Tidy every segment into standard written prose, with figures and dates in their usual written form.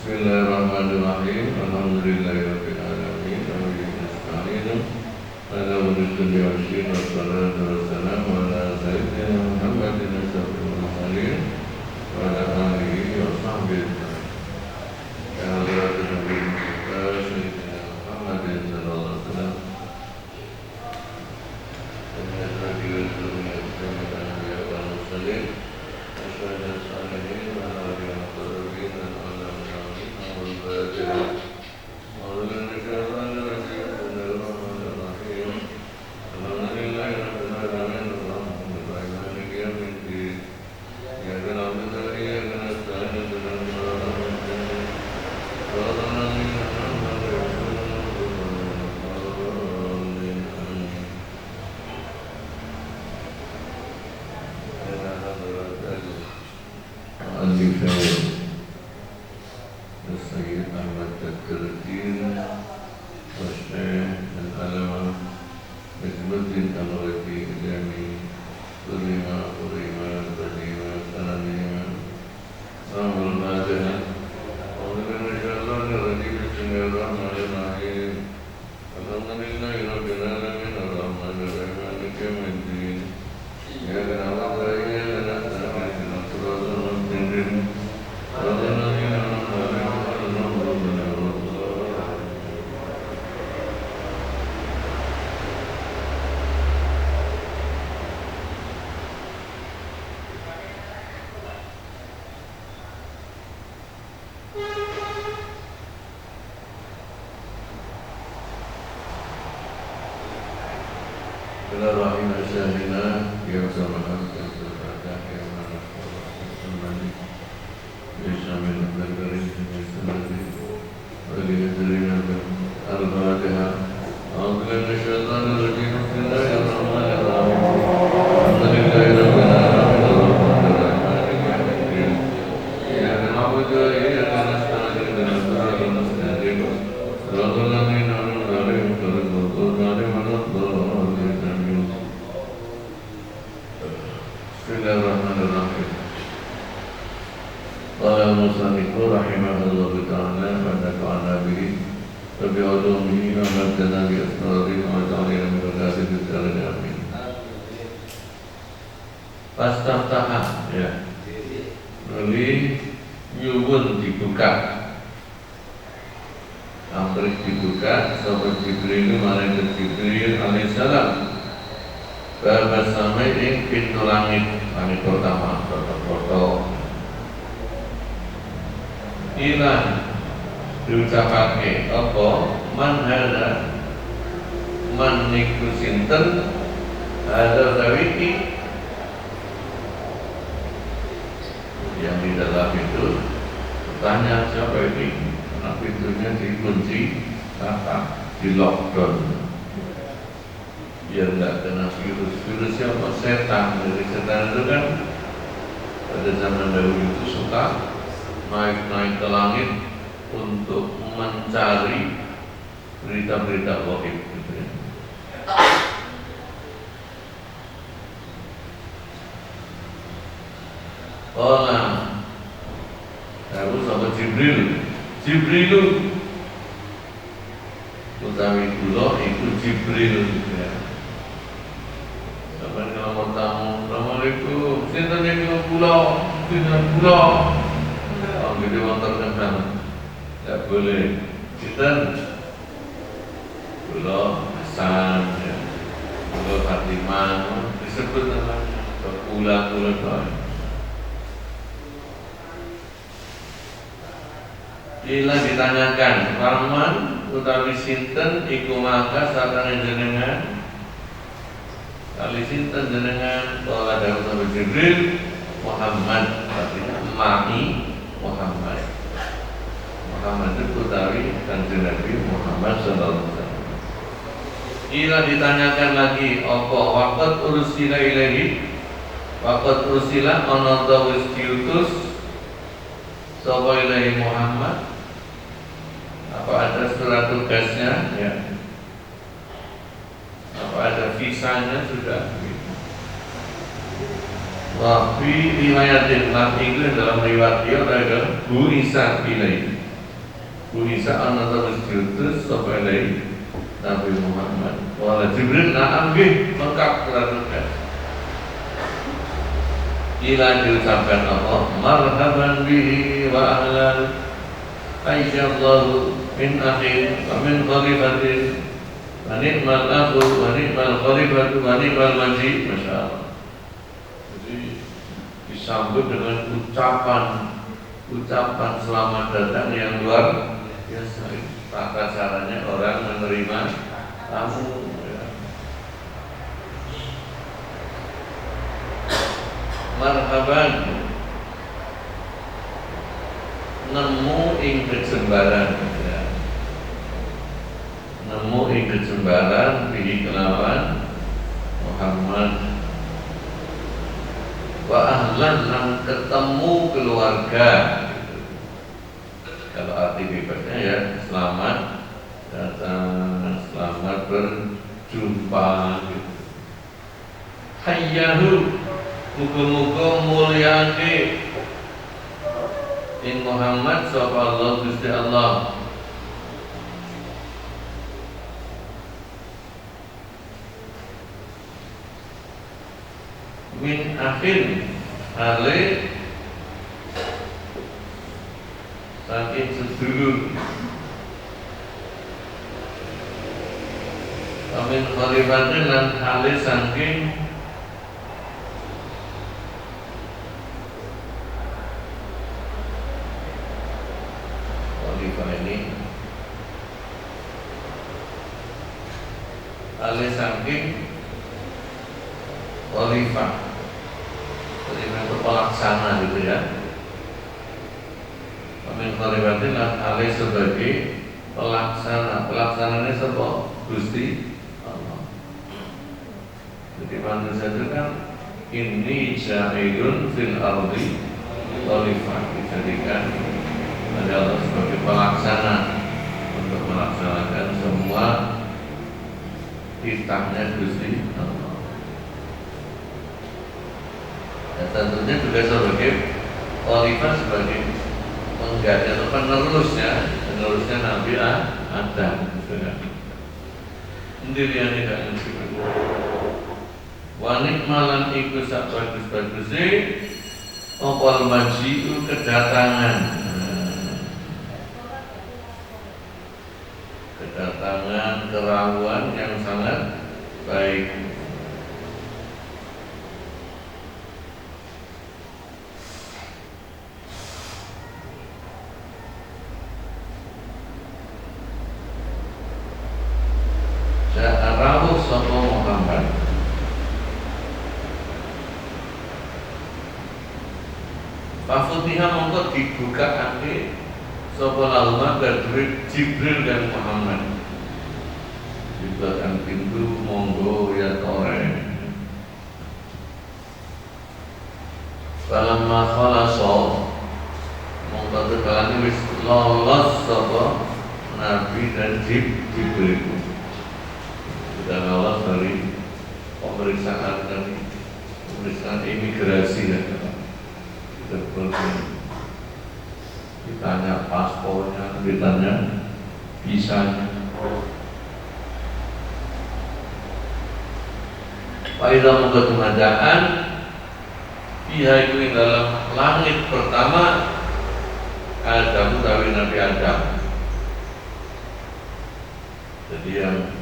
Bismillahirrahmanirrahim. Alhamdulillahirabbil alamin. Nasta'inu ala umuri dunya waddin. Wassalatu wassalamu ala sayyidina Muhammadin asyrafil mursalin wa ala alihi wa sahbihi. Ya hadirin Nabi kita sayyidina Muhammadin sallallahu alaihi wasallam. Dan hadirin dunia dan ya mursalin. Asyhadu an la ilaha illallah. Sayyid Ahmad Taqiyuddin Wasyekh Al-Alamah Najmuddin Al-Rafi Al-Jami Urima Badima Sananima Samul Madana Alhamdulillah Rajim Bismillahirrahmanirrahim Alhamdulillahi Rabbil Alamin Ar-Rahmanir-Rahim Maliki Yawmiddin Iyyaka na'budu wa iyyaka nasta'in Ihdinas siratal mustaqim Bismillahirrahmanirrahim. Asyhadina ya sama'a ya sabata ya mana sembani Bismillahirrahmanirrahim. Al-Fatihah. A'udzu minasyaitonir rajim. Bismillahirrahmanirrahim. Alhamdulillahirabbil alamin. Iyyaka na'budu wa iyyaka nasta'in. Ihdinas siratal mustaqim. Siratal ladzina an'amta 'alaihim ghairil maghdubi 'alaihim waladdallin. Bismillahirrahmanirrahim. Qala al-musannifu rahimahullahu ta'ala wa nafa'ana bihi wa bi'ulumihi wa maddana bi asrarihi wa ta'ala min al-ghadib al-karim amin. Pastaftaha ya. Nuli nyuwun dibuka. Amrik dibuka sahabat Jibril malaikat Jibril alaihissalam Bapak samai ing pintu langit pertama foto ilah diucapake apa man hada man niku sinten ada tawiki yang di dalam itu bertanya siapa ini karena pintunya dikunci rata di lockdown biar nggak kena virus apa setan. Dari setan itu kan pada zaman dahulu itu suka naik ke langit untuk mencari berita-berita gaib gitu ya. Aku sama Jibril utawi kula iku Jibril ya. Sampai kalau tamu, Assalamualaikum, sinten niku kula, gitu motor kenal, tidak boleh. Sinten kula Hasan, ya. Kula Fatimah, disebut namanya, kula doang. Bila ditanyakan, Rahman utawi sinten iku maka sareng jenengan kali sinten jenengan kala dawuh Nabi Jibril Muhammad artinya Mahi Muhammad itu utawi kanjeng Nabi Muhammad sallallahu alaihi wasallam. Bila ditanyakan lagi apa waqt ursila ilaihi waqt ursila ana ta wis diutus sapa ilaihi Muhammad. Apa ada surat tugasnya ya? Apa ada visanya sudah? Wa fi riwayatin lan iku dalam riwayat dia ada Bu Isa ilaihi Isa ana terus diutus sapa Nabi Muhammad. Wala Jibril na'am nggih lengkap keradukan. Ila diucapkan Allah marhaban bihi wa ahlan ayyallahu min akhin wa min khalifatin wa ni'mal akhu wa ni'mal khalifatu wa ni'mal maji. Masya Allah. Jadi disambut dengan ucapan selamat datang yang luar biasa. Tata caranya orang menerima tamu ya. Marhaban nemu ing kejembaran ya. Nemu ing kejembaran bihi kelawan Muhammad wa ahlan nang ketemu keluarga. Kalau arti bebasnya ya selamat datang, selamat berjumpa gitu. Hayyahu muga-muga mulyake ing Muhammad sapa Allah Gusti Allah. Min akhir ale saking sedulur amin khalifatin lan ale saking khalifah ini ale saking khalifah itu pelaksana gitu ya. Amin khalifatin lan alih sebagai pelaksana. Pelaksananya sebab Gusti Allah. Jadi manusia itu kan ini ja'ilun fil ardi khalifah, dijadikan oleh Allah sebagai pelaksana untuk melaksanakan semua titahnya Gusti Allah. Dan tentunya juga sebagai khalifah, sebagai pengganti atau penerusnya Nabi Adam. Sendirian tidak mungkin. Wanik malam ikut sak bagus-bagusnya opal majiu kedatangan, kerawan yang sangat baik. Rawuh sapa Muhammad Fafutiha mongko dibukakake sapa lahuma kadue Jibril dan Muhammad. Dibukakan pintu monggo ya tore. Falamma khalasa mongko tekalane wis lolos sapa Nabi dan Jibril. Sudah lolos dari pemeriksaan imigrasi ya. Ditanya paspornya, ditanya visanya. Faidah mengketungadaan pihak itu dalam langit pertama Adam utawi Nabi Adam. Jadi yang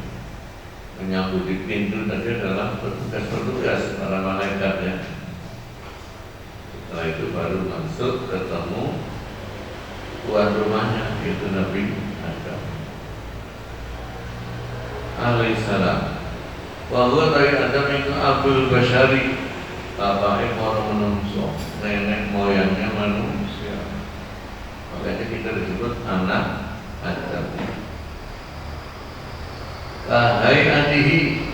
menyambut di pintu tadi adalah petugas para malaikat ya. Setelah itu baru masuk ketemu tuan rumahnya, yaitu Nabi Adam alaihissalam. Bahwa dari Adam itu Abul Bashari, bapaknya orang manusia, nenek moyangnya manusia. Makanya kita disebut anak Adam. Kahai adihi,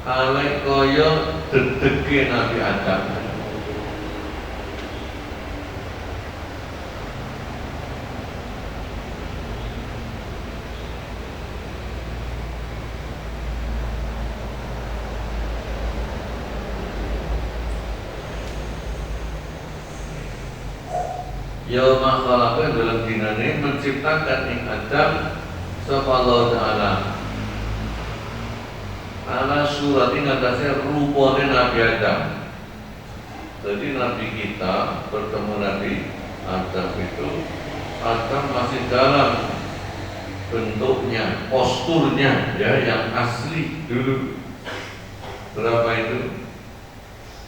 alai koyo dedeke Nabi Adam. Yauma khalaqa dalam dinane menciptakan ing Adam sapa Allah Ta'ala ala suratin atasnya rupane Nabi Adam. Jadi Nabi kita bertemu Nabi Adam itu Adam masih dalam bentuknya, posturnya ya yang asli dulu. Berapa itu?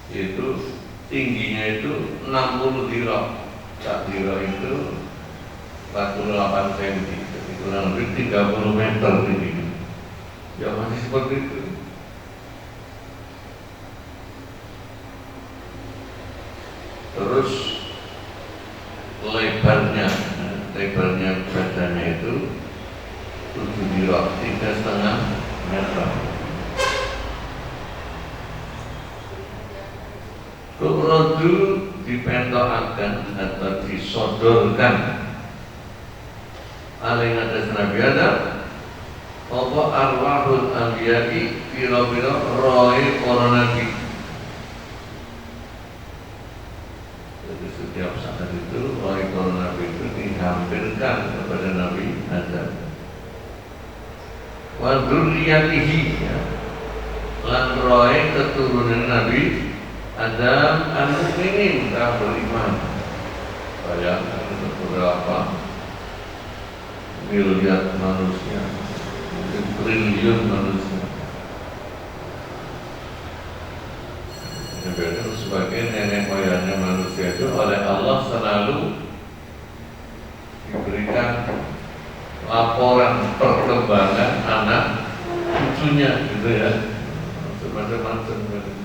Itu tingginya itu 60 dirok. Tak dirok itu 48 cm. Jadi kurang lebih 30 meter tingginya. Ya masih seperti itu. Terus lebarnya badannya itu 7 dirok, 3,5 meter. Tu'radu dipentokaken atau disodorkan alaihi atas Nabi Adam apa arwahul anbiya'i pira-pira rohe para nabi. Jadi setiap saat itu rohe para nabi itu dihampirkan kepada Nabi Adam wa dzurriyyatihi ya. Lan rohe keturunan Nabi Adam al-mukminin tak beriman. Bayangkan beberapa miliar manusia, mungkin triliun manusia. Jadi sebagai nenek moyangnya manusia itu oleh Allah selalu diberikan laporan perkembangan anak cucunya gitu ya, macam-macam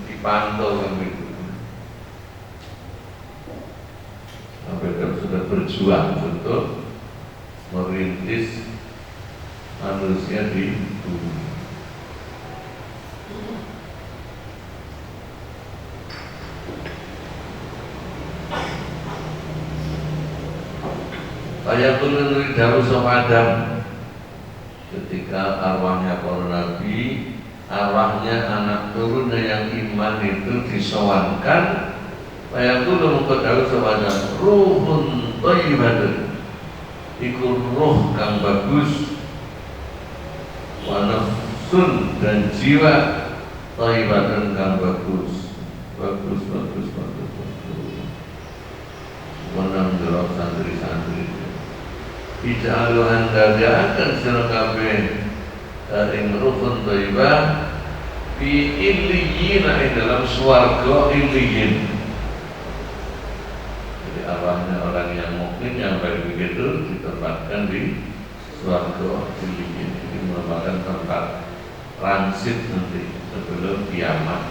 dipantau kan gitu. Mereka sudah berjuang untuk merintis manusia di bumi. Saya pun menurut Dawud Adam ketika arwahnya para nabi, arwahnya anak turunnya yang iman itu disowankan. Saya pun menurut Dawud Adam ruhun thayyibatun, iku roh kang bagus, wa nafsun dan jiwa thayyibatun kang bagus. Bagus. Menang jawab santri-santri. Ija'aluhan dadakan sira kabeh ing ruhun thayyibah fi illiyin dalam swarga illiyin. Jadi arwahnya orang yang mukmin yang baik begitu ditempatkan di swarga illiyin. Ini merupakan tempat transit nanti sebelum kiamat.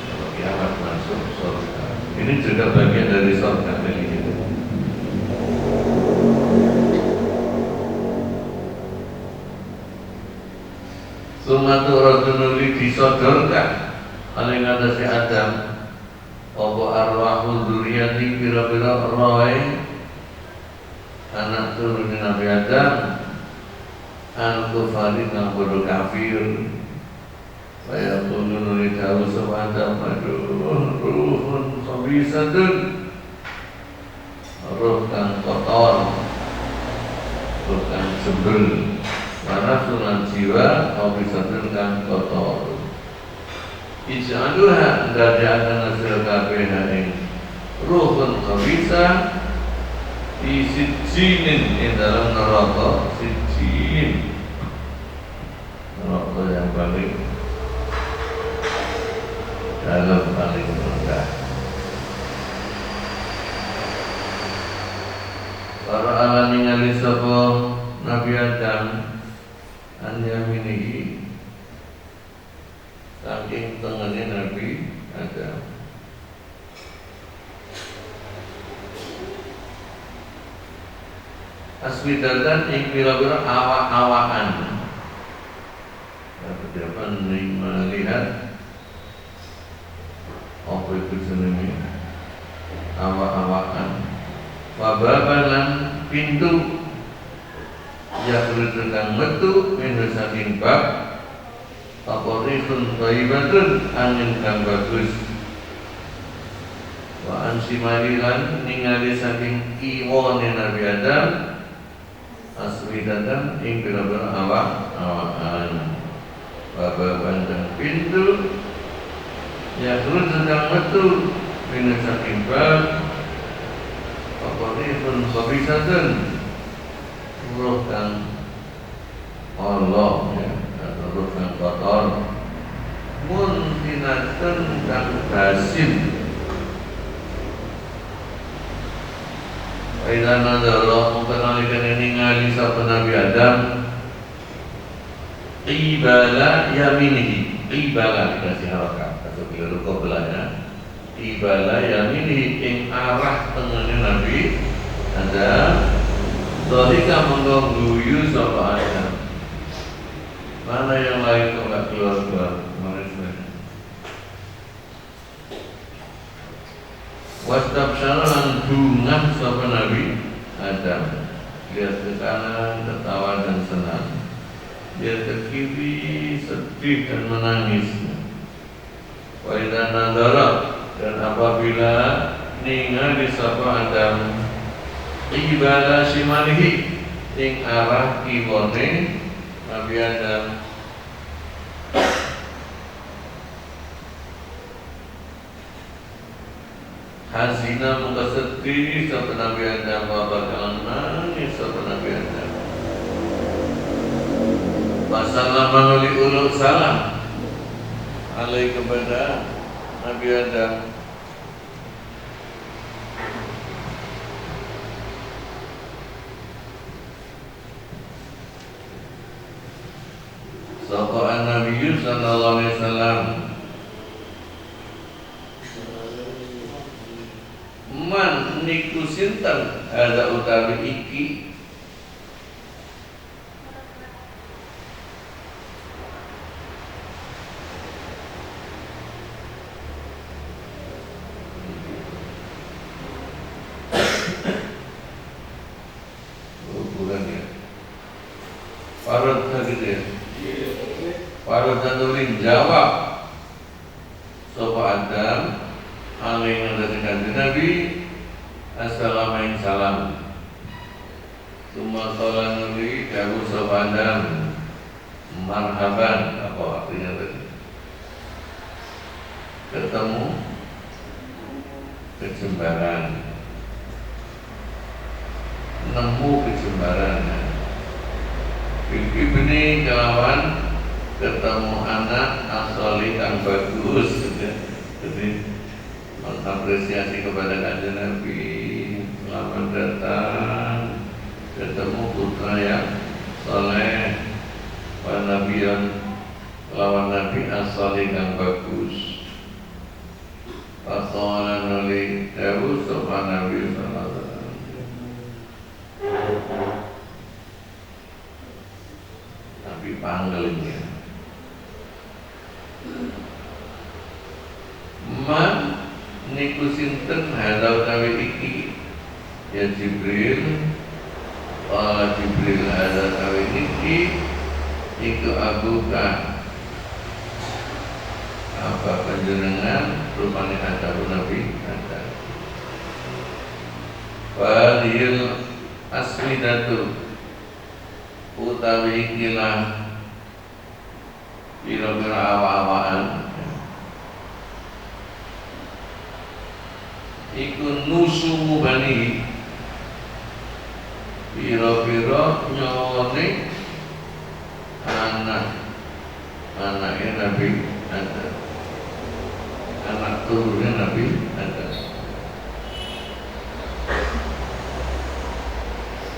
Kalau kiamat masuk surga. Ini juga bagian dari surga illiyin. Sumatu rajululi disodorkan oleh ngatasi Adam apa arwahul dzurriyyati pira-pira roe anak turun Nabi Adam al-kufari kang bodoh kafir. Saya turun oleh Dawud sama Adam, aduh ruhun khabisatun, roh kang kotor, roh kang sebel, mana sunan jiwa kau bisa kang kotor. Ij'aluha dadiakan hasil kabeh ing ruhun khabisa di sijinin di dalam neraka sijin, neraka yang paling dalam, paling rendah. Para alam ningali sapa Nabi Adam an yaminihi saking tengahnya Nabi Adam. Aswidatan ing pira-pira awak-awakan. Dapat melihat apa itu jenenge awak-awakan. Wababalan pintu ya berdekat metu minus saking bab Fakorifun thayyibatun angin kang bagus. Wa ansimalilan ningali saking kiwane Nabi Adam aswidatan ing pira-pira awak-awakan. Babakan dan pintu ya terus sedang metu minus saking bab apa ini pun kebisatan roh kang Allah ya atau roh kang kotor muntinatan kang basin. Aida nadallah mengkenalikan ini ngali sapa Nabi Adam qibala yaminihi, qibala dikasih harakat atau keliru qibla qibala yaminihi ing arah tengahnya Nabi Adam dalika mengganggu sapa Adam. Mana yang lain kok enggak keluar-keluar kemarin sebenarnya. Wastabsyaran dungan sapa Nabi Adam lihat ke kanan ketawa dan senang, dia ke kiri sedih dan menangis. Wa idza nadara dan apabila ningali sapa Adam qibala shimalihi ing arah kiwane Nabi Adam hazina muka sedih sapa Nabi Adam wa bakalan nangis sapa Nabi Adam. Wassalamu alaihi salam alaihi kepada Nabi Adam. Sapa Nabi sallallahu alaihi wasallam man niku sinten ada utawi iki bukan ya Farad gitu ya Farad Nurin jawab sapa Adam alaihi wasallam Nabi assalamualaikum salam summa qala Nabi kamu sapa Adam marhaban apa artinya tadi ketemu kejembaran nemu kejembaran ibni kelawan ketemu anak asoli yang bagus jadi mengapresiasi kepada kanjeng Nabi selamat datang ketemu putra yang soleh pada Nabi yang lawan Nabi asoli yang bagus pasolan oleh Dawu sopan Nabi sallallahu alaihi wasallam Nabi panggilnya man niku sinten hadal kawi iki ya Jibril Jibril hadal kawi iki iku abuka apa panjenengan rupane ada Nabi ada Fadil asmidatu utawi ikilah bira-bira awa-awaan iku nusumu bani bira-bira nyone anaknya Nabi ada anak turunnya Nabi ada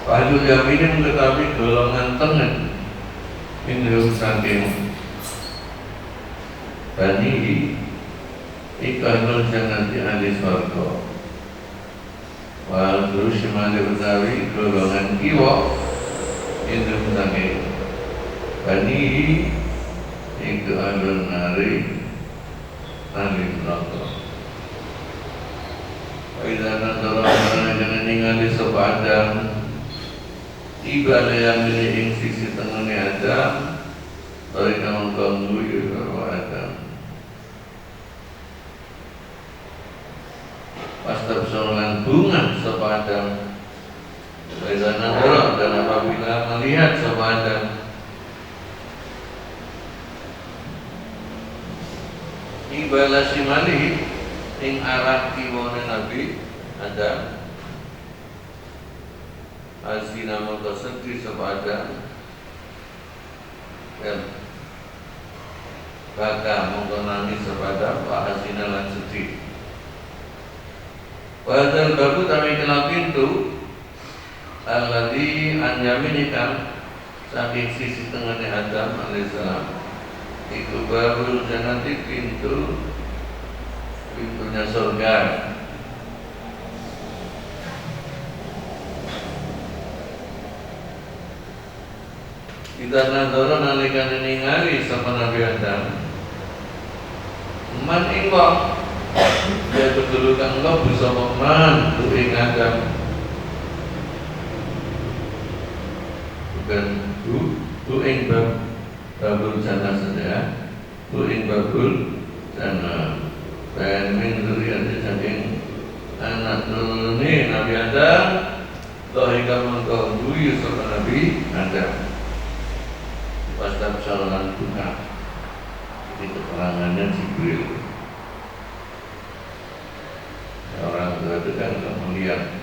Wahyu Yamini mengetahui golongan tengah Indra saking Bani Ikanul Jannati ahli surga Wal terus Shimali utawi golongan kiwa Indra saking Bani Iku alun nari ahli neraka Wa idza nadara jangan ningali sapa Adam ibadah yang ing sisi tengahnya Adam dari kamu ganggu ya Adam Adam Faizan Nadara, dan apabila melihat sapa Adam Ibala simali ing arah kiwane Nabi Adam Azina mongko sedih sapa Adam dan baka mongko nangis sapa Adam wa azina lan sedih. Padahal babu kami kena pintu alladzi an yaminika saking sisi tengahnya Adam alaihissalam iku babul jannati pintunya surga. Kita nadoro nalikane ningali sama Nabi Adam man ingkang ya betul kang lo bisa man tu ing Adam bukan tu ing babul jannah saja tu ing babul jannah dan min dzurriyyati saking anak nuruni Nabi Adam dohika mengkau duyu sama Nabi Adam pastab salan buka itu keterangannya Jibril. Orang tua itu kan melihat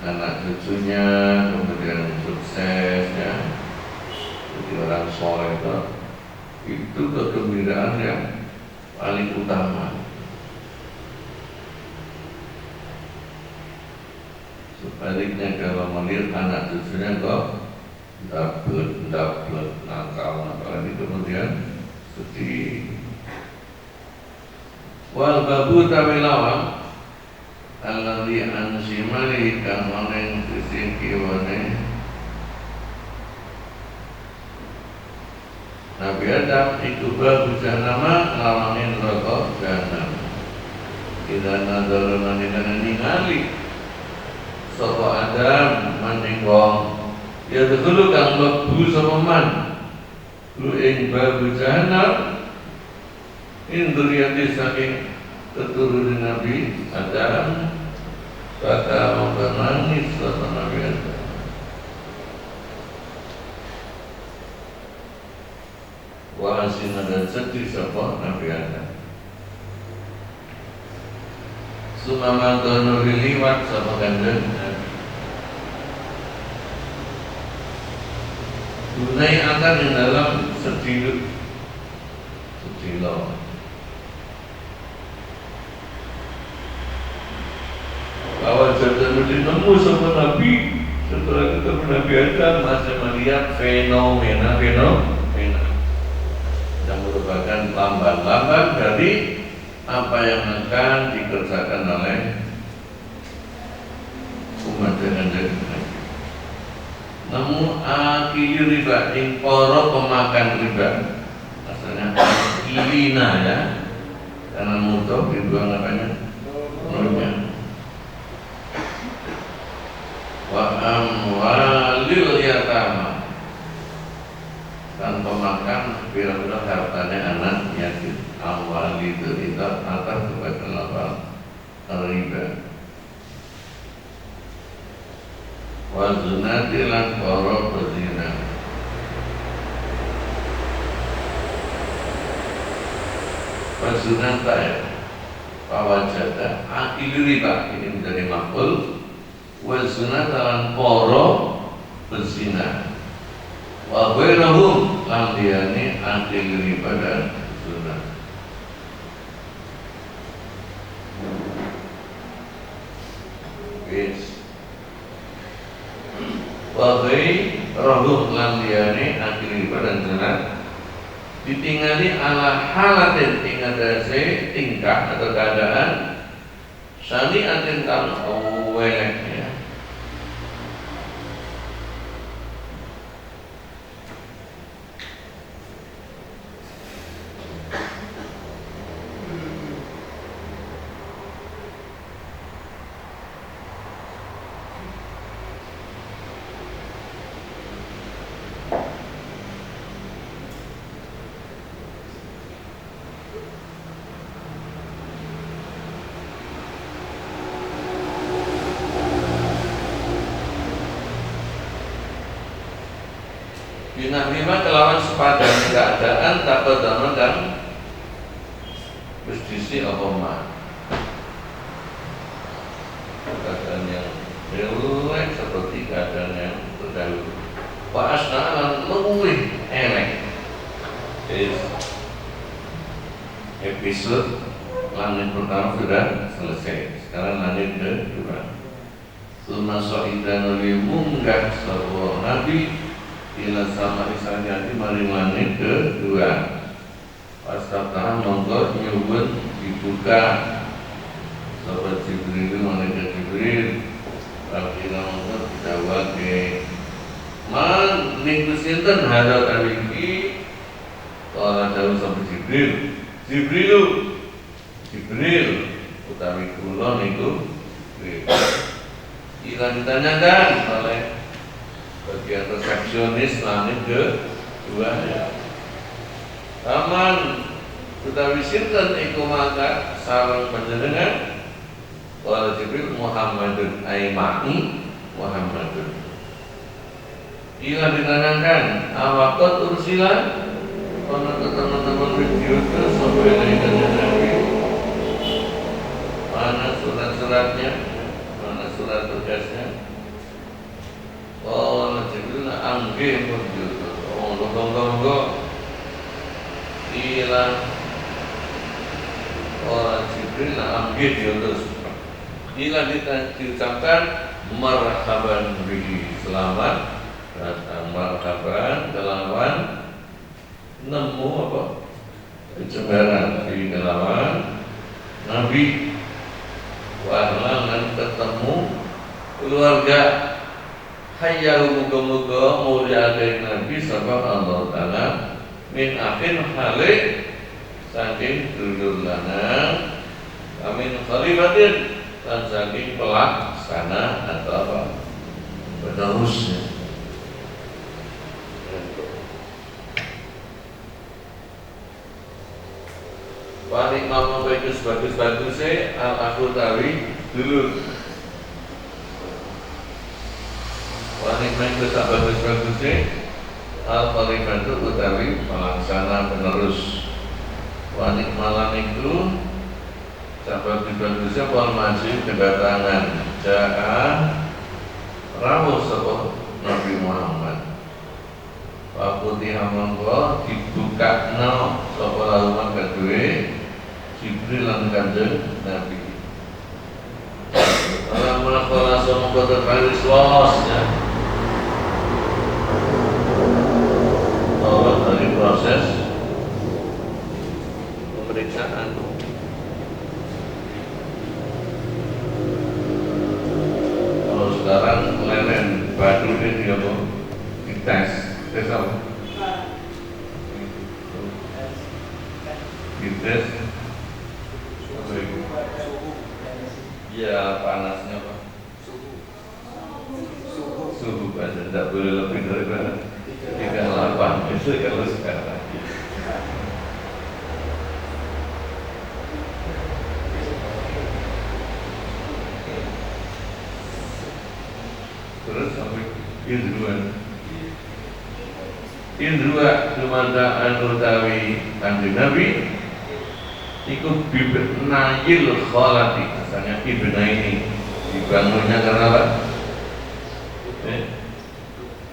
anak cucunya kemudian sukses ya, jadi orang soleh itu kegembiraan yang paling utama. Sebaliknya kalau melihat anak cucunya kok dapet nakal ini kemudian sedih. Wal babu tawilawang alladzi ansimali kang oneng sisi kiwane Nabi Adam iku babu jahannama lawangin rokok jahannam. Kita nadoro ningali sapa Adam maning wong ya dulu kang mlebu sapa man lu ing babu jahannam indriyati saking keturunan Nabi Adam kata menangis sapa Nabi Adam wa asina dan sedih sapa Nabi Adam sumama dono liwat sapa kanjeng Dunai akan yang dalam sedih lo. Bahwa jatuh nemu sama Nabi setelah ketemu Nabi Adam masih melihat fenomena yang merupakan lamban-lamban dari apa yang akan dikerjakan oleh umat dengan namun akili riba ing para pemakan riba asalnya akilina ya karena mudah dibuang apanya nurnya wa amwalil yatama dan pemakan bila-bila hartanya anak yatim amwal itu atas kepada lapar riba wazunati lan para pezina wazunata ya pawajada akil riba ini menjadi makhluk wazunata lan para pezina wa ghairahum lan liyane akil riba dan zunat wabai rohum lan liyane akhiri badan zunat ditinggali ala halatin tingadase tingkah atau keadaan sani atin kang weleknya binahima kelawan sepadan keadaan takodama dan berdisi apa ma keadaan yang jelek seperti keadaan yang terdahulu. Wa asna'an luwih elek. Episode langit pertama sudah selesai. Sekarang langit kedua. Suma so'idan li munggah sapa nabi ila sama isanya di maring langit kedua. Pastaftahan monggo nyuwun dibuka sapa Jibril malaikat Jibril. Rabbina monggo didawake. Man niku sinten hadal awiki kala dawuh sapa Jibril utawi kula niku ila ditanyakan oleh bagian resepsionis langit kedua ya. Aman utawi sinten iku mangka sareng panjenengan kala Jibril Muhammadun aimani Muhammadun. Ila ditanyakan awakot ursila kono teman-teman video itu sampai dari Nabi mana surat-suratnya, mana surat tugasnya. Oh, Jibril angge mujud. Oh, longgo ila orang Jibril angge diutus. Ila diucapkan marhaban bihi, selamat datang, marhaban kelawan nemu apa pencembaran di kelawan Nabi wahlangan ketemu keluarga hayyahu muga-muga mulia dari Nabi sabab Allah Ta'ala min akhir halik saking dulur lanang amin khalifatin dan saking pelaksana atau apa penerusnya. Wanik mama bagus-bagusnya al-aku tawi dulu. Wanik bagus-bagusnya al-khalifatu utawi pelaksana penerus. Wanik malam itu bagus-bagusnya wal maju kedatangan ja'a rawuh sapa Nabi Muhammad. Pakuti hamangko dibukakno sapa laluman kedue Jibril lan Kanjeng Nabi. Alamul khalas mongko terkait wasnya. Awal dari proses pemeriksaan. Kalau sekarang leren batu ini apa? Dites apa? Dites ya panasnya apa? Suhu aja tidak boleh lebih daripada 38 itu kalau sekarang. Terus sampai Indrua kemantaan utawi Kanjeng Nabi iku bibir nayil kholati, asalnya ibna ini dibangunnya karena apa?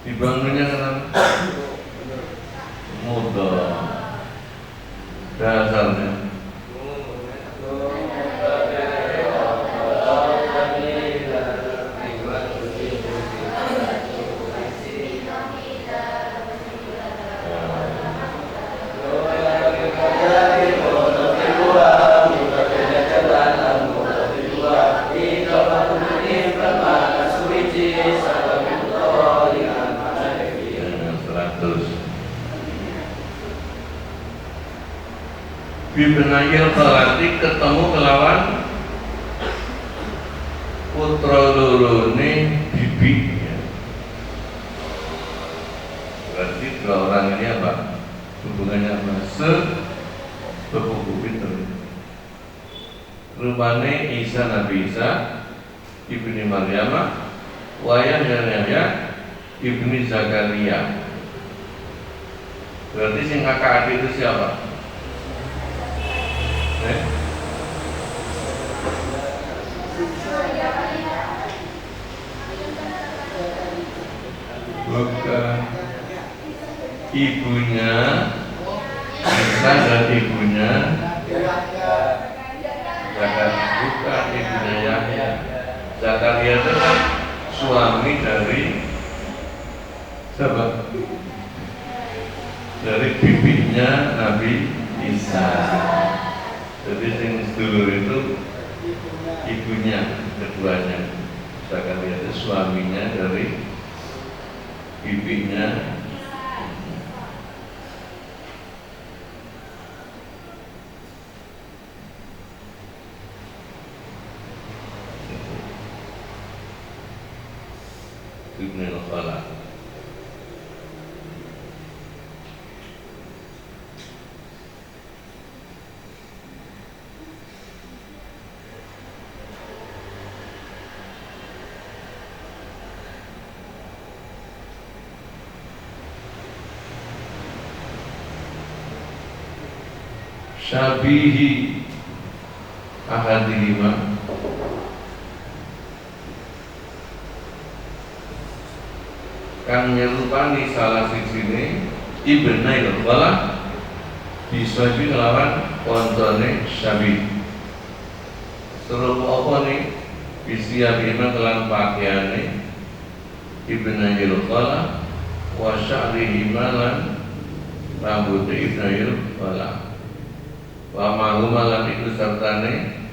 Dibangunnya karena mudah dasarnya. Bibenayil kholati ketemu kelawan putra lorone bibi. Berarti dua orang ini apa? Hubungannya apa? Sepupu pinter. Rupane Isa Nabi Isa ibni Maryam, wayah Yahya ibni Zakaria. Berarti sing kakak adik itu siapa? Bukan. Ibunya Isa dan ibunya Zakaria, bukan ibunya Yahya. Zakaria itu kan suami dari siapa? Dari bibinya Nabi Isa. Jadi yang sedulur itu ibunya keduanya. Zakaria itu suaminya dari bibinya. Ibnu Khalaf. Syabihi ahadihima, kang nyerupani salah sijine ibnail Khalaf bisa ngelawan koncone Syabih. Serupa apa nih? Bisia bima kelan pakaiane ibnail Khalaf wa sya'rihi malan rambut ibnail Khalaf. Wa ma'lumalan itu sertane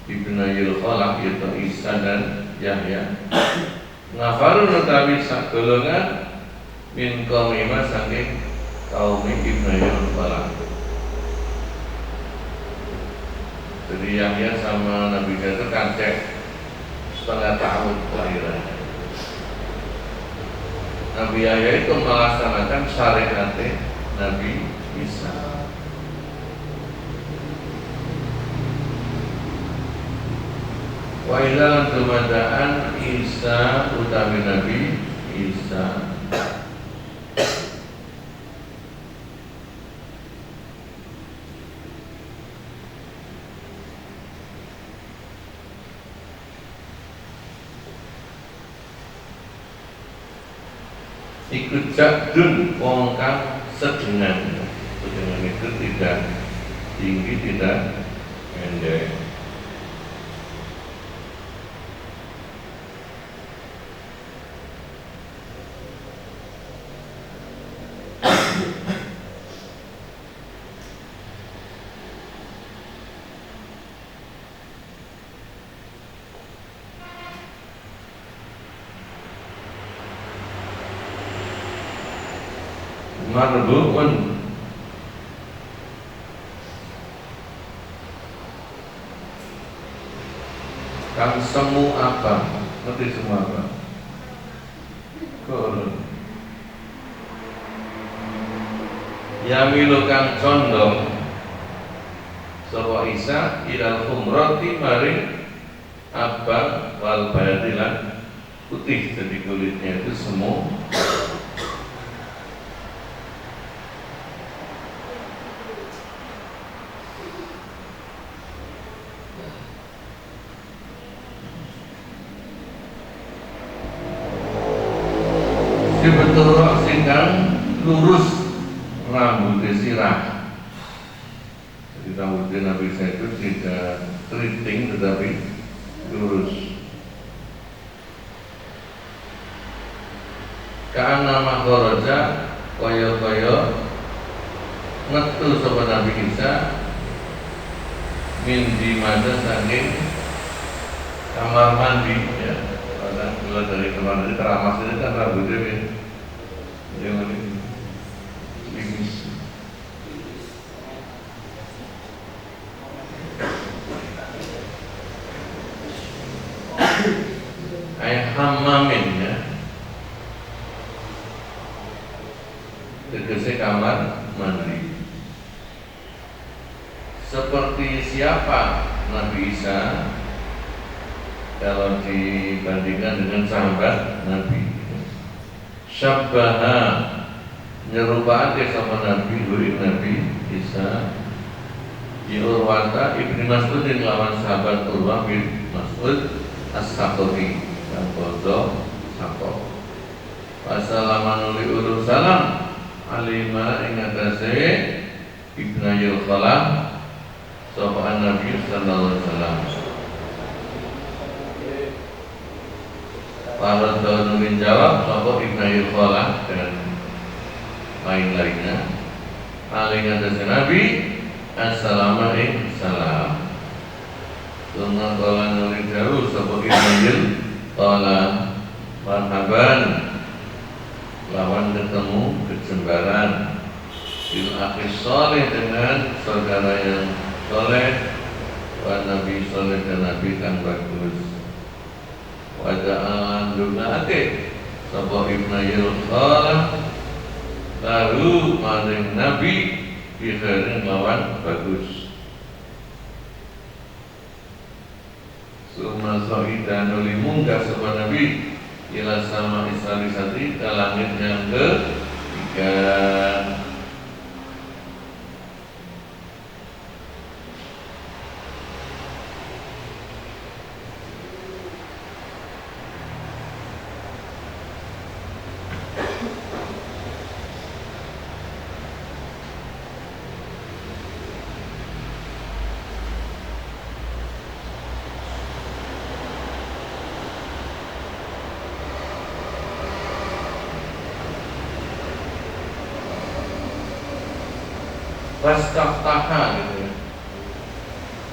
ibnail Khalaf yaitu Isa dan Yahya. Nafarun utawi sak golongan min qaumima saking kaum ibnail Khalaf. Jadi Yahya sama Nabi Isa kan cek setengah tahun kelahirannya. Nabi Yahya itu melaksanakan syariat Nabi Isa. Wa ila dumadaan Isa utawi Nabi Isa ikut jadun wong kang sedengan. Sedengan itu tidak tinggi, tidak pendek. Marbu'un kang semu apa? Ngerti semu apa? Kurun Yamilu kang condong sapa Isa ilal humrati maring abang wal bayadilan putih, jadi kulitnya itu semu. Sebetulnya singkang lurus rambut sirah. Jadi rambutnya Nabi Isa itu tidak keriting tetapi lurus. Kana makharaja kaya-kaya metu sapa Nabi Isa min di mana saking kamar mandi ya. Kalau dari kamar mandi teramas ini kan rambutnya jangan limis. Ayat hamamin ya, tegese kamar mandi. Seperti siapa Nabi Isa kalau dibandingkan dengan sahabat Nabi? Syabbaha nyerupake sama Nabi Isa Urwata ibni Mas'udin lawan sahabat Urwah bin Mas'ud As-Saqafi yang bodoh Saqaf. Wassalamu alaikum salam alima ingatase ibnayil khalam sapa Nabi sallallahu alaihi wasallam. Para nurin jawab sapa ibnayil khalam dan lain-lainnya. Ingatase Nabi assalamualaikum salam. Tunggu kala nurin jauh sapa ibnayil khalam marhaban lawan ketemu kecembaran bil akhir soleh dengan saudara yang soleh wa nabi soleh dan nabi kan bagus waja'alan dunake sapa ibnayil khalam lalu maring nabi bikharin lawan bagus summa sohidan nuli munggah sapa nabi ila sama isari ke langit yang ketiga. Wastaftaha gitu ya.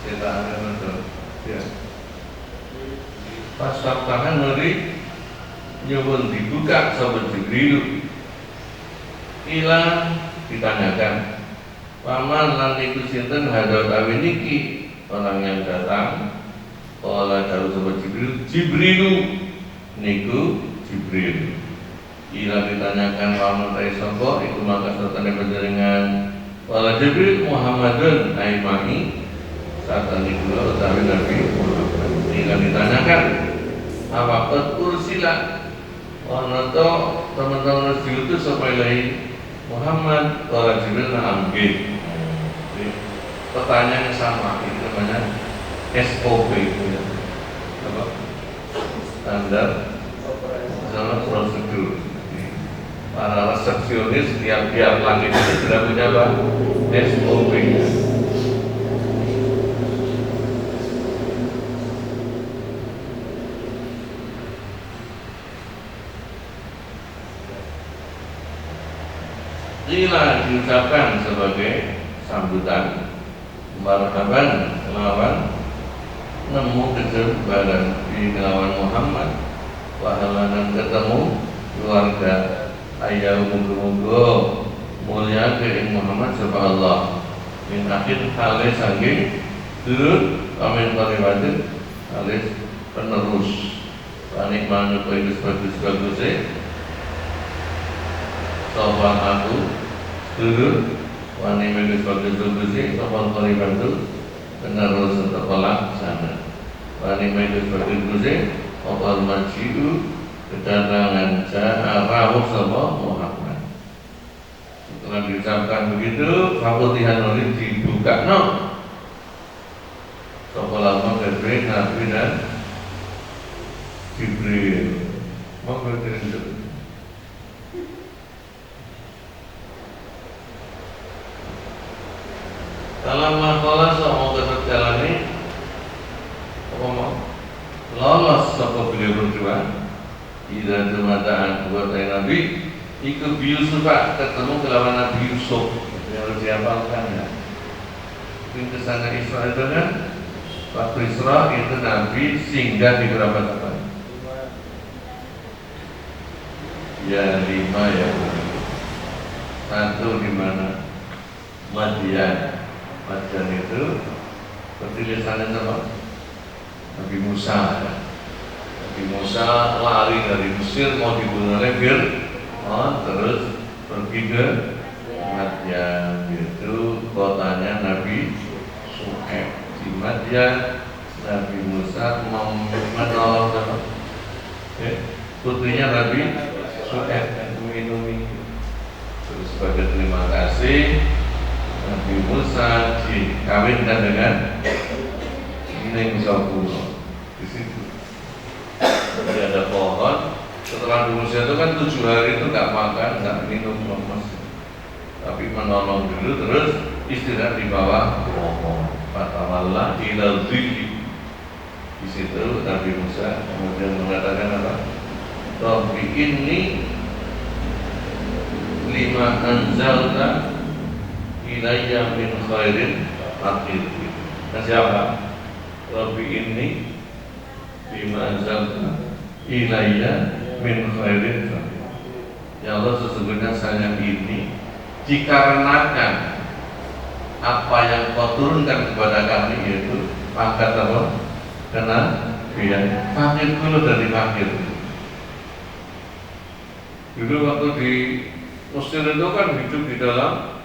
Cetakan betul. Ya. Wastaftaha nuri nyuwun dibuka sahabat Jibril. Ila ditanyakan, paman lan iku sinten hadal kawin niki orang yang datang. Qala dalu sahabat Jibrilu niku Jibril. Ila ditanyakan paman ta sapa iku maka sertane panjenengan wala Jibril Muhammadun aimani saat ini kula utawi Nabi Muhammad. Ila ditanyakan awaqat ursila ana to teman-teman diutus sapa ilahi Muhammad wala Jibril nggih. Pertanyaan yang sama itu namanya SOP itu ya. Apa? Standar sama prosedur. Para resepsionis tiap-tiap langit itu sudah punya apa? SOP. Inilah diucapkan sebagai sambutan marhaban lawan nemu kejembaran di lawan Muhammad wahalanan ketemu keluarga ayah muga-muga mulia ke Muhammad sapa Allah min akhir hale sange turut amin pariwadin alis penerus panik manut bagus sopan aku turut wani bagus sopan pariwadin penerus untuk pelaksana wani bagus opal majiu kedatangan rawuh sama Muhammad. Setelah diucapkan begitu, Fatihah nulis dibuka Sopo lama Jibril, Nabi dan Jibril. Mau bertindak. Dalam masalah sama keterjalani, apa mau lolos sopo beliau berdua. Ida jemataan buat Nabi ikut Yusuf ketemu kelawan Nabi Yusuf yang harus dihafalkan ya. Mungkin kesana Isra itu kan waktu Isra itu Nabi singgah di berapa tempat? Ya 5 ya. Satu di mana? Madian itu pertulisannya sama Nabi Musa ya. Nabi Musa lari dari Mesir mau dibunuh oleh Fir'aun terus pergi ke Madian itu kotanya Nabi Syuaib di Madian. Nabi Musa menolong putrinya Nabi Syuaib minum terus sebagai terima kasih Nabi Musa dikawinkan dengan Ning Sopuno. Di situ jadi ada pohon. Setelah Nabi Musa itu kan 7 hari itu nggak makan, nggak minum lemes, tapi menolong dulu, terus istirahat di bawah pohon. Fatawalla ila dhilli. Di situ Nabi Musa kemudian mengatakan apa? Rabbi inni lima anzalta ilayya min khairin faqir. Siapa? Rabbi inni lima anzalta ilayya min khairin faqir. Ya Allah, sesungguhnya saya ini dikarenakan apa yang kau turunkan kepada kami, yaitu pangkat apa? Karena biar fakir dulu dari fakir. Dulu waktu di Mesir itu kan hidup di dalam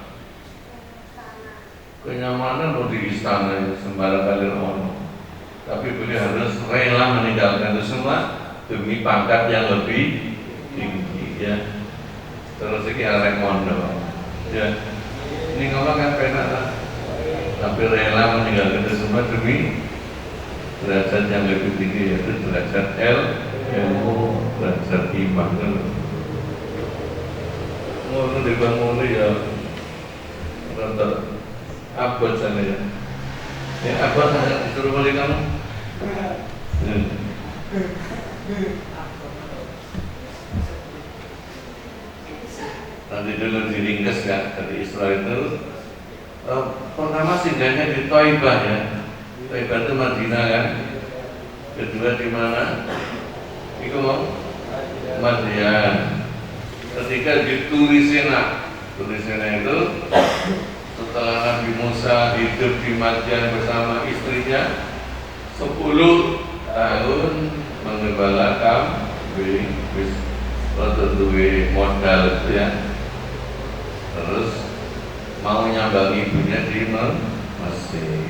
kenyamanan, atau di istana sembarang kali orang. Tapi beliau harus rela meninggalkan itu semua demi pangkat yang lebih tinggi, ya. Terus ini arek mondo, ya. Ini ngomong kan penak lah. Tapi rela meninggalkan itu semua demi derajat yang lebih tinggi, yaitu derajat ilmu, derajat iman. Ngono dibangun ya, rada abot sana ya. Ya abot sana disuruh balik kamu. Nanti dulu diringkas ya, dari Israel itu pertama singgahnya di Thaibah ya. Thaibah itu Madinah kan. Kedua di mana? Iku mau Madian. Ketiga di Turisena. Turisena itu setelah Nabi Musa hidup di Madian bersama istrinya 10 tahun mengembala kambing, wis rada duwe modal itu ya. Terus mau nyambang ibunya di Mesir.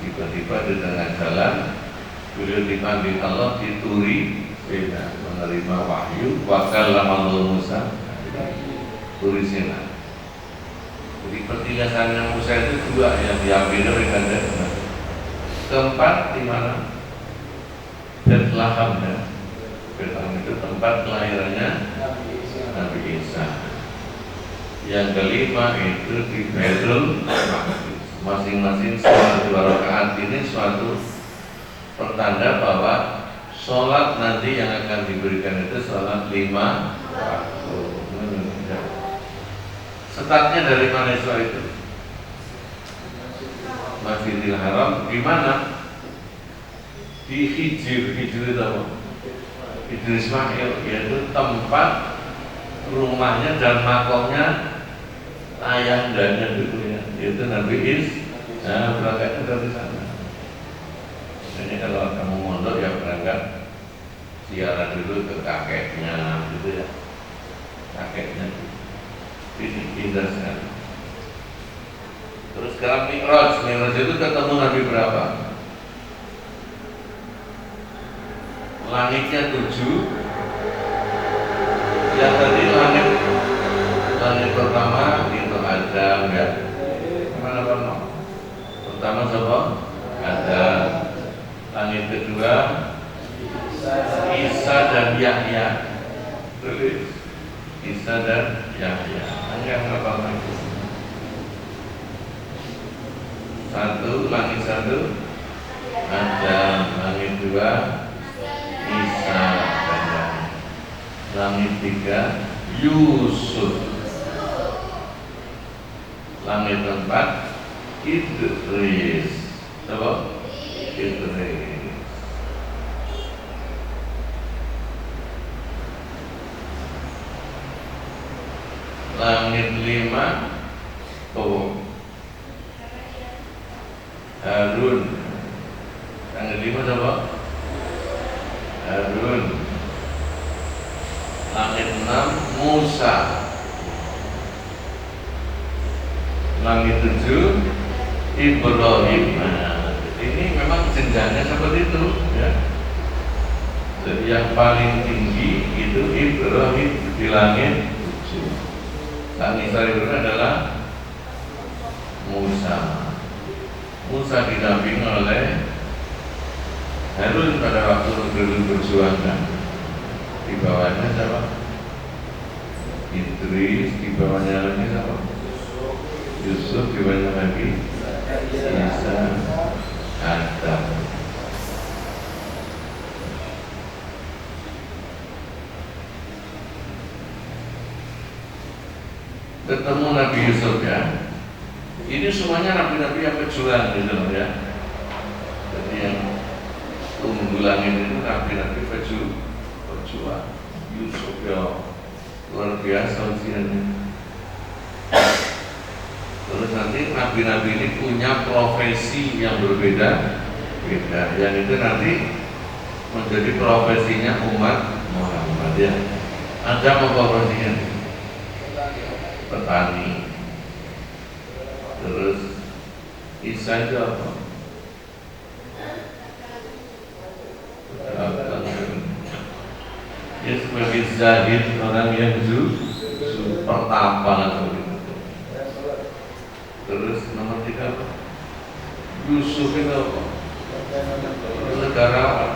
Tiba-tiba di tengah jalan beliau dipanggil Allah di Turisena, menerima wahyu. Wakallama Allah Musa Turisena. Jadi pertigasannya Musa itu 2 yang diambil oleh Kanjeng. Keempat di mana? Bethlehem ya. Bethlehem itu tempat kelahirannya Nabi Isa. Yang kelima itu di Baitul Maqdis. Masing-masing sholat 2 rakaat ini suatu pertanda bahwa sholat nanti yang akan diberikan itu sholat 5 waktu. Startnya dari mana sholat itu? Masjidil Haram di mana? Di Hijr itu apa? Hijr Ismail, yaitu tempat rumahnya dan makomnya ayandanya dulu ya, yaitu Nabi Isa. Berangkatnya dari sana. Jadi kalau kamu mondok ya berangkat ziarah dulu ke kakeknya gitu ya. Kakeknya ini indah sekali. Terus sekarang Mi'raj itu ketemu Nabi berapa? Langitnya 7. Yang tadi langit pertama itu Adam ya. Mana pertama? Pertama siapa? Adam. Langit kedua Isa dan Yahya. Tulis Isa dan Yahya. Yang apa lagi? Langit 1 Adam, langit 2 Isa dan Yahya. Langit 3 Yusuf. Langit 4 Idris. Apa? Idris. Langit 5 Harun. Langit 5 siapa? Harun. Langit 6 Musa. Langit 7 Ibrahim. Nah, ini memang jenjangnya seperti itu ya. Jadi yang paling tinggi itu Ibrahim di langit 7. Bani Israil itu adalah Musa. Musa didampingi oleh Harun pada waktu berjuang kan. Di bawahnya siapa? Idris, di bawahnya lagi siapa? Yusuf, di bawahnya lagi Isa, Adam. Ketemu Nabi Yusuf ya. Ini semuanya nabi-nabi yang pejuang gitu loh ya. Jadi yang unggulan ini nabi-nabi pejuang. Yusuf ya luar biasa usianya. Terus nanti nabi-nabi ini punya profesi yang berbeda. Yang itu nanti menjadi profesinya umat Muhammad ya. Ada apa profesinya? Petani. Terus Isa itu apa? Ya sebagai zahid, orang yang pertapa atau gitu. Terus nomor 3 apa? Yusuf itu apa? Negarawan.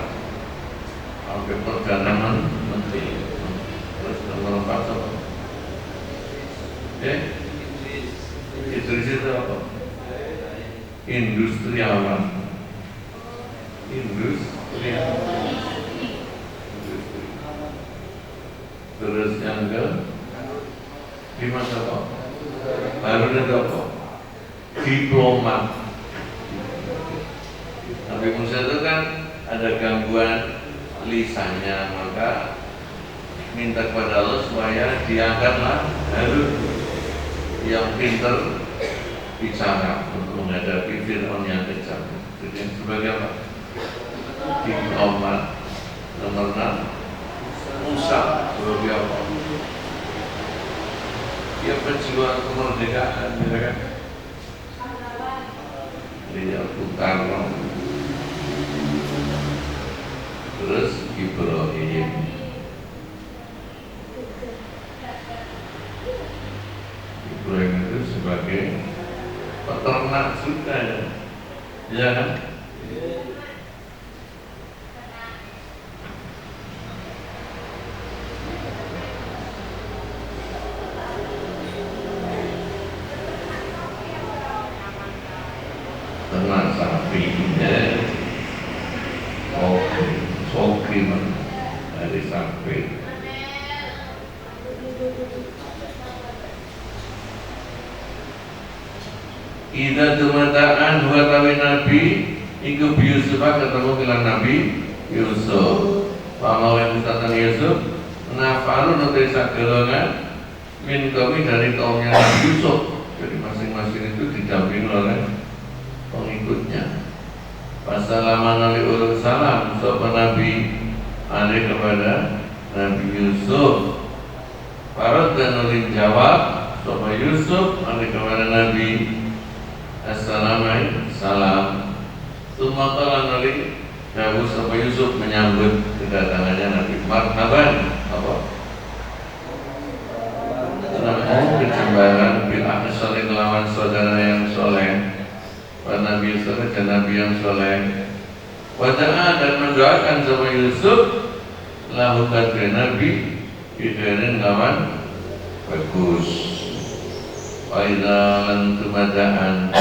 Sampai perdana menteri. Terus nomor 4 apa? Idris itu apa? Industriawan. Terus yang ke 5 apa? Harun itu apa? Diplomat. Nabi Musa itu kan ada gangguan lisannya, maka minta kepada Allah supaya diangkatlah Harun yang pintar bicara untuk menghadapi Fir'aun yang kejam. Jadi sebagai apa? Diplomat. Nomor 6 Musa sebagai apa? Dia pejuang kemerdekaan, ya kan? Dia Bung Terus Ibrahim. Ibrahim itu sebagai peternak juga ya kan? Ternak sapi ya. Soki dari sapi. Ida tumataan dua tawi Nabi iku Yusuf ketemu dengan Nabi Yusuf. Pamawe mustatan Yusuf nafaru nanti sagelongan min kami dari kaumnya Nabi Yusuf. Jadi masing-masing itu didampingi oleh pengikutnya. Wassalaman alaihi ulul salam sopan Nabi alaihi kepada Nabi Yusuf. Farad dan ulin jawab sopan Yusuf alaihi kepada Nabi Assalamualaikum salam. Summa qala nali Nabi Musa Yusuf menyambut kedatangannya Nabi. Marhaban apa? Namanya kecembaran bil akhi salih lawan saudara yang soleh. Wa Nabi Yusuf dan Nabi yang soleh. Wada'a dan mendoakan sama Yusuf lahu kadri Nabi bikhairin lawan bagus. Faida lantumadaan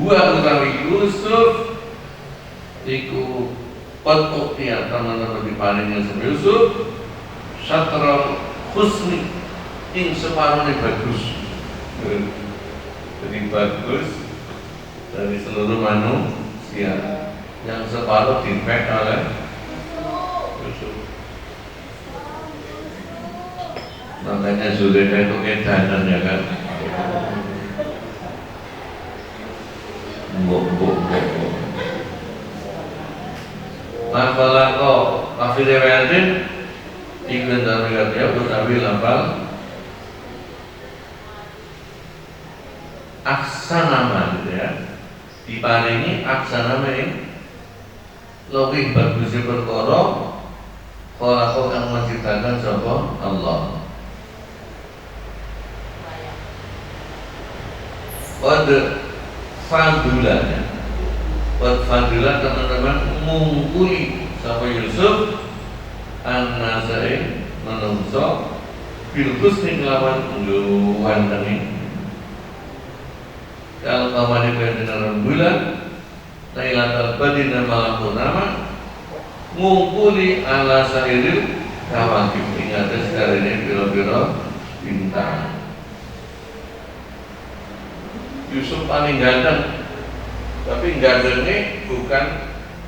Wa utawi Yusuf iku Patuk teman-teman diparingnya sama Yusuf Syatral husni ing separuhnya bagus. Jadi bagus dari seluruh manusia, yang separuh dipek oleh Yusuf. Makanya Zulaikha itu edanan ya kan. Mafalako Mafil Rewayatin Iklan dan Rewayatin Utawi lafal Aksanama gitu ya. Diparingi aksanama ini lebih bagusnya perkara kalau kau yang menciptakan sapa Allah. pada fadulanya. Pada fadulah teman-teman mengungkuli sama Yusuf an-nasai menungso bilkus nih kelawan ngluwan tani. Kalau kamane benar bulan Lailatul Badri malam purnama ngungkuli ala sahiril kawakib ingat sekarang ini biro-biro bintang. Yusuf paling ganteng, tapi gantengnya bukan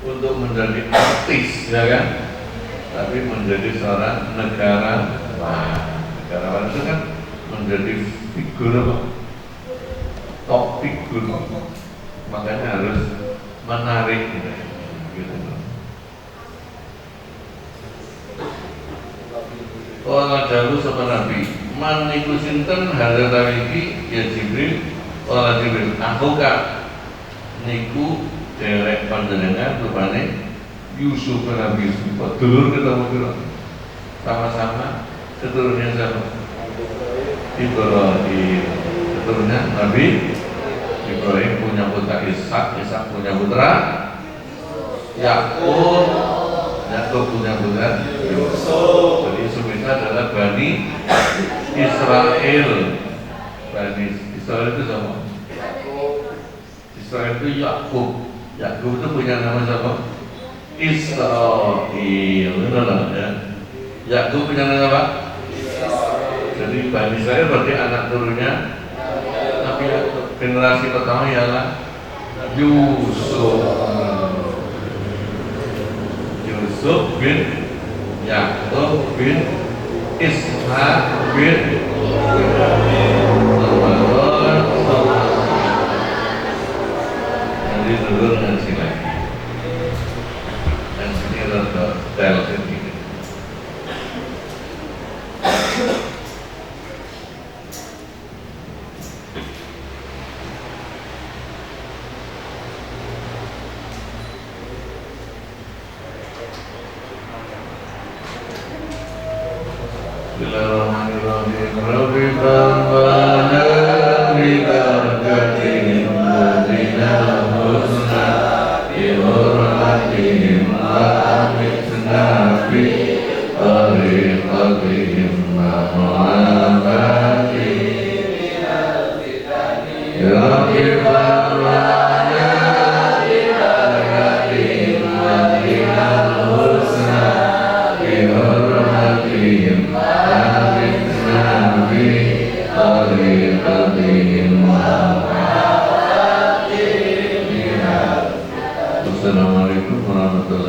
untuk menjadi artis, ya kan? Tapi menjadi seorang negarawan. Negarawan itu kan menjadi figur apa? Top figur, makanya harus menarik, gitu. Orang dahulu sama Nabi, man niku sinten hadza iki ya Jibril. Orang Jibril, aku kak niku derek panjenengan rupane Yusuf Nabi Yusuf. Dulur ketemu dulu, sama-sama keturunannya siapa? Ibrahim. Keturunan Nabi Ibrahim punya putra Ishak, Ishak punya putra Yakub, Yakub punya putra Yusuf. Jadi Yusuf itu adalah Bani Israel. Bani Israel itu sama. Israel itu Yakub. Yakub itu punya nama siapa? Israel. Benar ya. Yakub punya nama apa? Jadi Bani Israel berarti anak turunnya Nabi Yakub. Generasi pertama ialah Yusuf. Yusuf bin Yakub bin Ishak bin Jadi dulu ngaji lagi. Dan sini rada tel sedikit. Bismillahirrahmanirrahim. Rabbi bambana bidakatin ladina husna ihurmatihim la'amitna fi tariqatihim ma'amabati Rabbi bambana bidakatin ladina husna ihurmatihim Assalamualaikum warahmatullahi